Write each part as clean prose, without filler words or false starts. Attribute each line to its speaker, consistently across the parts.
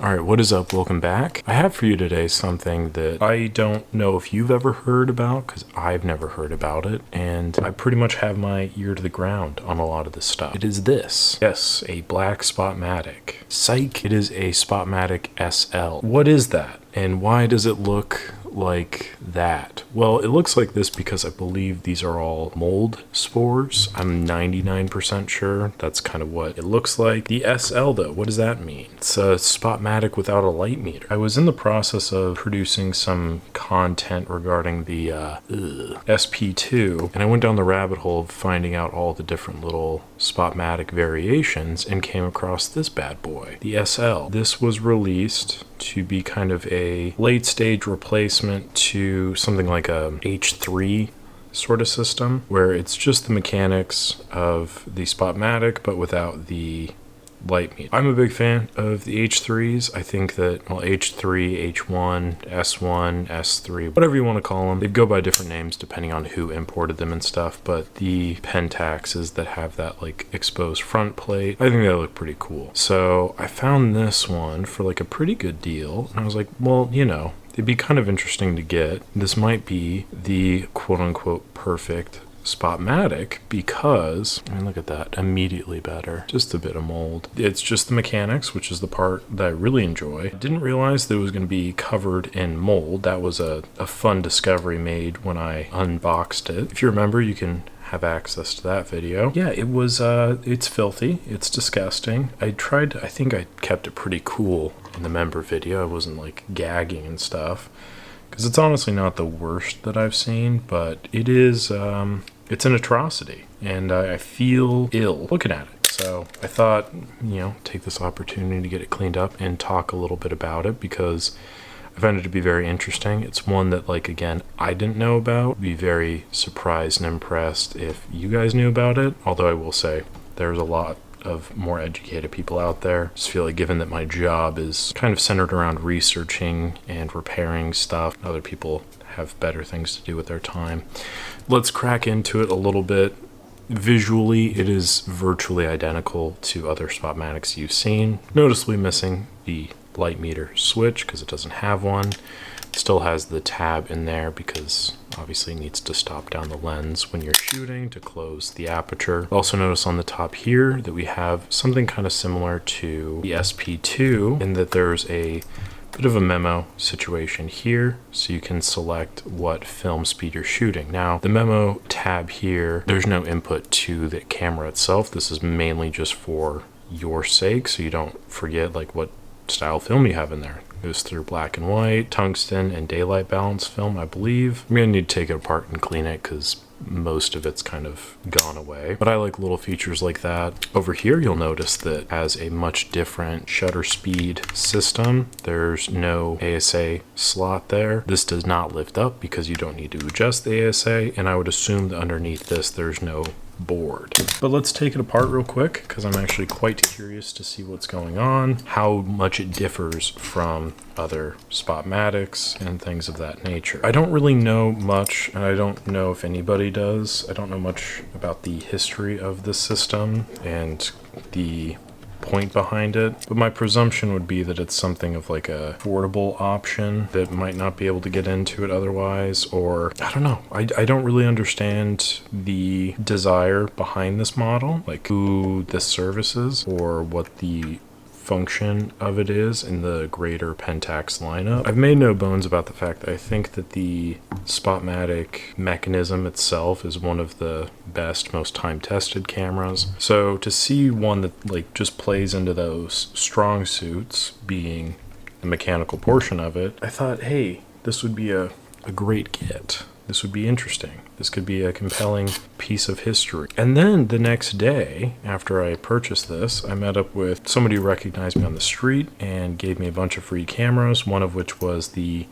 Speaker 1: Alright, what is up? Welcome back. I have for you today something that I don't know if you've ever heard about, because I've never heard about it, and I pretty much have my ear to the ground on a lot of this stuff. It is this. Yes, a black Spotmatic. Psych, it is a Spotmatic SL. What is that? And why does it look like that? Well, it looks like this because I believe these are all mold spores. I'm 99% sure that's kind of what it looks like. The SL though, what does that mean? It's a Spotmatic without a light meter. I was in the process of producing some content regarding the SP2, and I went down the rabbit hole of finding out all the different little Spotmatic variations and came across this bad boy, the SL. This was released to be kind of a late stage replacement to something like a H3 sort of system, where it's just the mechanics of the Spotmatic but without the light meter. I'm a big fan of the H3s. I think that, well, H3, H1, S1, S3, whatever you want to call them, they go by different names depending on who imported them and stuff, but the Pentaxes that have that like exposed front plate, I think they look pretty cool. So I found this one for like a pretty good deal, and I was like, well, you know, it'd be kind of interesting to get. This might be the quote-unquote perfect Spotmatic because, I mean, look at that, immediately better. Just a bit of mold. It's just the mechanics, which is the part that I really enjoy. I didn't realize that it was going to be covered in mold. That was a fun discovery made when I unboxed it. If you remember, you can have access to that video. Yeah, it was, it's filthy. It's disgusting. I think I kept it pretty cool in the member video. I wasn't like gagging and stuff, because it's honestly not the worst that I've seen, but it is, it's an atrocity, and I feel ill looking at it. So I thought, you know, take this opportunity to get it cleaned up and talk a little bit about it, because I found it to be very interesting. It's one that, like, again, I didn't know about. I'd be very surprised and impressed if you guys knew about it, although I will say there's a lot of more educated people out there. Just feel like, given that my job is kind of centered around researching and repairing stuff, other people have better things to do with their time. Let's crack into it a little bit. Visually, it is virtually identical to other Spotmatics you've seen, noticeably missing the light meter switch because it doesn't have one. It still has the tab in there because obviously it needs to stop down the lens when you're shooting to close the aperture. Also notice on the top here that we have something kind of similar to the SP2 in that there's a bit of a memo situation here, so you can select what film speed you're shooting. Now, the memo tab here, there's no input to the camera itself. This is mainly just for your sake, so you don't forget like what style film you have in there. It goes through black and white, tungsten, and daylight balance film, I believe. I'm gonna need to take it apart and clean it because most of it's kind of gone away, but I like little features like that. Over here, you'll notice that it has a much different shutter speed system. There's no ASA slot there. This does not lift up because you don't need to adjust the ASA, and I would assume that underneath this, there's no board. But let's take it apart real quick because I'm actually quite curious to see what's going on, how much it differs from other Spotmatics and things of that nature. I don't really know much, and I don't know if anybody does. I don't know much about the history of the system and the point behind it, but my presumption would be that it's something of like a affordable option that might not be able to get into it otherwise, or I don't know. I don't really understand the desire behind this model, like who this services or what the function of it is in the greater Pentax lineup. I've made no bones about the fact that I think that the Spotmatic mechanism itself is one of the best, most time-tested cameras. So to see one that like just plays into those strong suits, being the mechanical portion of it, I thought, hey, this would be a great get. This would be interesting. This could be a compelling piece of history. And then the next day, after I purchased this, I met up with somebody who recognized me on the street and gave me a bunch of free cameras, one of which was the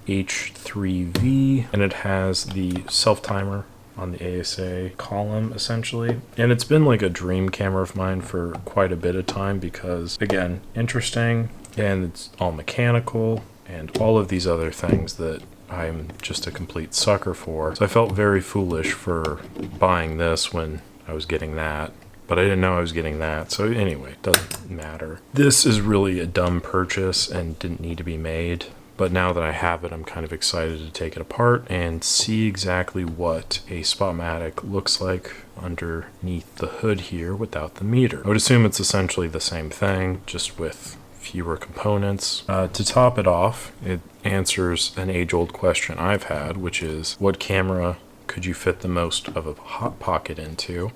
Speaker 1: H3V, and it has the self-timer on the ASA column, essentially. And it's been like a dream camera of mine for quite a bit of time because, again, interesting, and it's all mechanical, and all of these other things that I'm just a complete sucker for. So I felt very foolish for buying this when I was getting that but I didn't know I was getting that. So anyway, doesn't matter. This is really a dumb purchase and didn't need to be made. But now that I have it, I'm kind of excited to take it apart and see exactly what a Spotmatic looks like underneath the hood here without the meter. I would assume it's essentially the same thing, just with fewer components. To top it off, it answers an age-old question I've had, which is, what camera could you fit the most of a hot pocket into?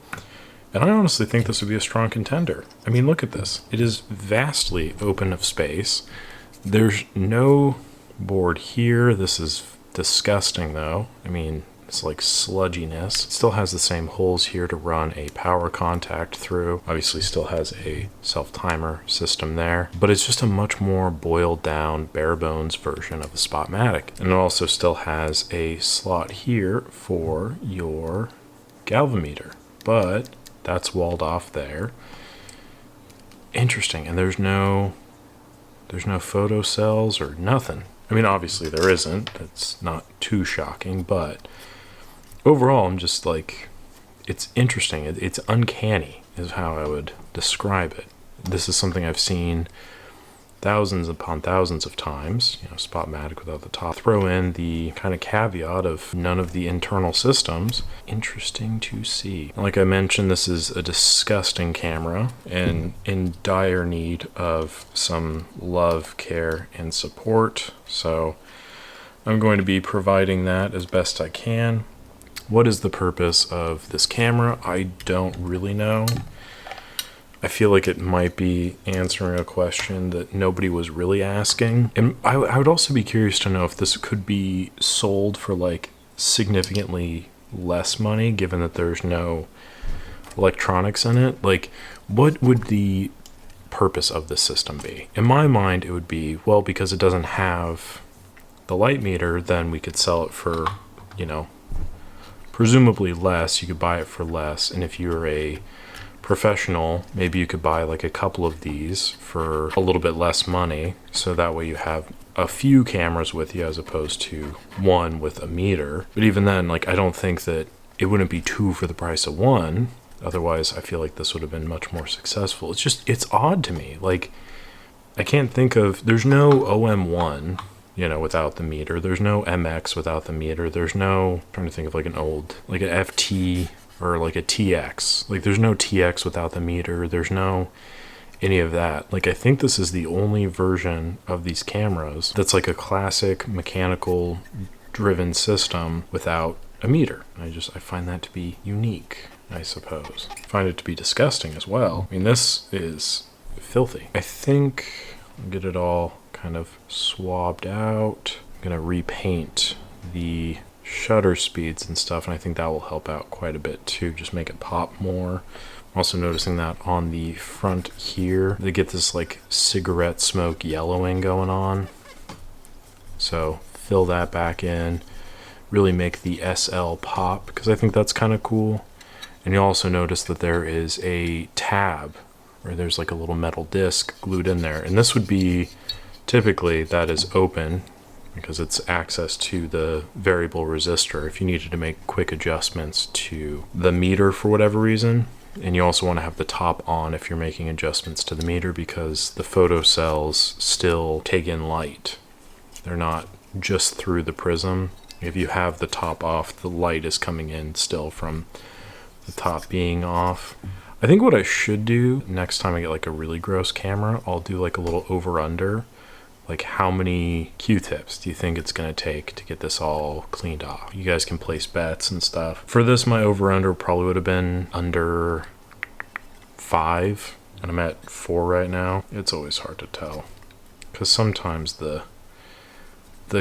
Speaker 1: And I honestly think this would be a strong contender. I mean, look at this. It is vastly open of space. There's no board here. This is disgusting though. I mean, it's like sludginess. It still has the same holes here to run a power contact through. Obviously still has a self-timer system there, but it's just a much more boiled down, bare bones version of a Spotmatic. And it also still has a slot here for your galvanometer, but that's walled off there. Interesting. And there's no photo cells or nothing. I mean, obviously there isn't. That's not too shocking, but overall, I'm just like, it's interesting. It's uncanny is how I would describe it. This is something I've seen thousands upon thousands of times, Spotmatic without the top. Throw in the kind of caveat of none of the internal systems. Interesting to see. Like I mentioned, this is a disgusting camera and in dire need of some love, care, and support. So I'm going to be providing that as best I can. What is the purpose of this camera? I don't really know. I feel like it might be answering a question that nobody was really asking. And I would also be curious to know if this could be sold for like significantly less money, given that there's no electronics in it. Like, what would the purpose of this system be? In my mind, it would be, well, because it doesn't have the light meter, then we could sell it for, presumably less. You could buy it for less. And if you're a professional, maybe you could buy like a couple of these for a little bit less money, so that way you have a few cameras with you as opposed to one with a meter. But even then, like, I don't think that it wouldn't be two for the price of one. Otherwise, I feel like this would have been much more successful. It's odd to me. Like, I can't think of, there's no OM1 without the meter. There's no MX without the meter. There's no, I'm trying to think of like an old, like an FT or like a TX. Like, there's no TX without the meter. There's no any of that. Like, I think this is the only version of these cameras that's like a classic mechanical driven system without a meter. I find that to be unique, I suppose. I find it to be disgusting as well. I mean, this is filthy. I think I'll get it all kind of swabbed out. I'm gonna repaint the shutter speeds and stuff, and I think that will help out quite a bit too, just make it pop more. I'm also noticing that on the front here, they get this like cigarette smoke yellowing going on. So fill that back in, really make the SL pop, because I think that's kind of cool. And you'll also notice that there is a tab where there's like a little metal disc glued in there, and this would be, typically that is open, because it's access to the variable resistor if you needed to make quick adjustments to the meter for whatever reason. And you also want to have the top on if you're making adjustments to the meter, because the photo cells still take in light. They're not just through the prism. If you have the top off, the light is coming in still from the top being off. I think what I should do next time I get like a really gross camera, I'll do like a little over-under. Like, how many Q-tips do you think it's going to take to get this all cleaned off? You guys can place bets and stuff. For this, my over-under probably would have been under 5, and I'm at 4 right now. It's always hard to tell, because sometimes the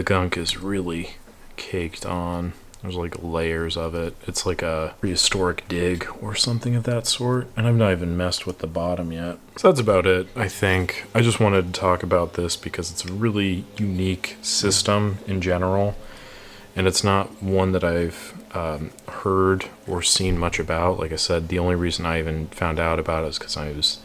Speaker 1: gunk is really caked on. There's like layers of it. It's like a prehistoric dig or something of that sort. And I've not even messed with the bottom yet. So that's about it, I think. I just wanted to talk about this because it's a really unique system in general. And it's not one that I've heard or seen much about. Like I said, the only reason I even found out about it is because I was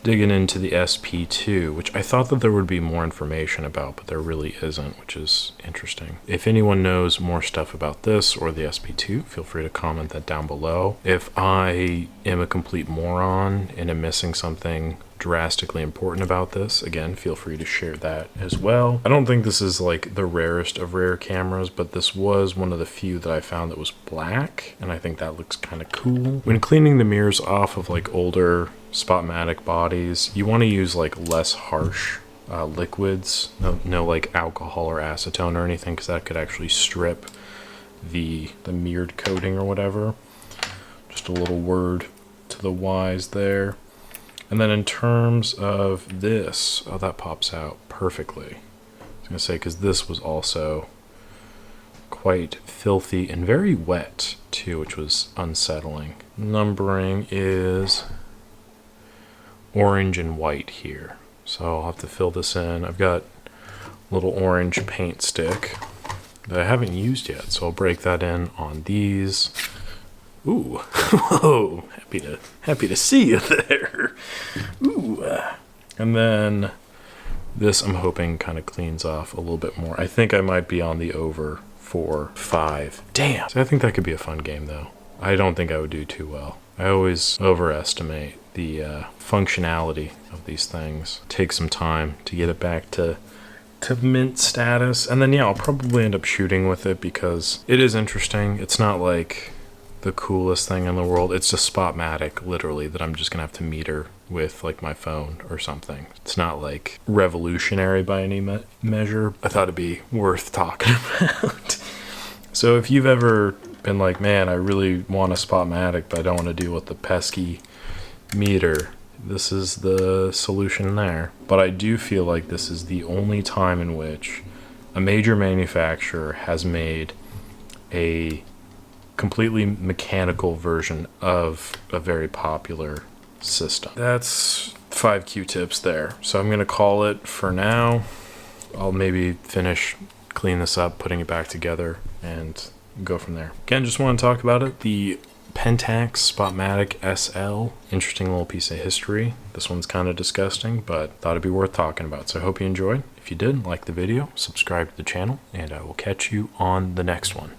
Speaker 1: digging into the SP2, which I thought that there would be more information about, but there really isn't, which is interesting. If anyone knows more stuff about this or the SP2, feel free to comment that down below. If I am a complete moron and am missing something drastically important about this, again, feel free to share that as well. I don't think this is like the rarest of rare cameras, but this was one of the few that I found that was black, and I think that looks kind of cool. When cleaning the mirrors off of like older Spotmatic bodies, you want to use like less harsh liquids, no like alcohol or acetone or anything, because that could actually strip the mirrored coating or whatever. Just a little word to the wise there. And then in terms of this, oh, that pops out perfectly. I was gonna say, because this was also quite filthy and very wet too, which was unsettling. Numbering is orange and white here, so I'll have to fill this in. I've got a little orange paint stick that I haven't used yet, so I'll break that in on these. Ooh, whoa, happy to see you there. Ooh, and then this I'm hoping kind of cleans off a little bit more. I think I might be on the over for 5. Damn. So I think that could be a fun game though. I don't think I would do too well. I always overestimate the functionality of these things. Take some time to get it back to mint status, and then yeah, I'll probably end up shooting with it because it is interesting. It's not like the coolest thing in the world. It's just Spotmatic, literally, that I'm just gonna have to meter with like my phone or something. It's not like revolutionary by any measure. I thought it'd be worth talking about. So if you've ever been like, man, I really want a Spotmatic, but I don't want to deal with the pesky meter, this is the solution there. But I do feel like this is the only time in which a major manufacturer has made a completely mechanical version of a very popular system. That's 5 Q-tips there. So I'm gonna call it for now. I'll maybe clean this up, putting it back together, and go from there. Again, just want to talk about it. The Pentax Spotmatic SL, interesting little piece of history. This one's kind of disgusting, but thought it'd be worth talking about. So I hope you enjoyed. If you did, like the video, subscribe to the channel, and I will catch you on the next one.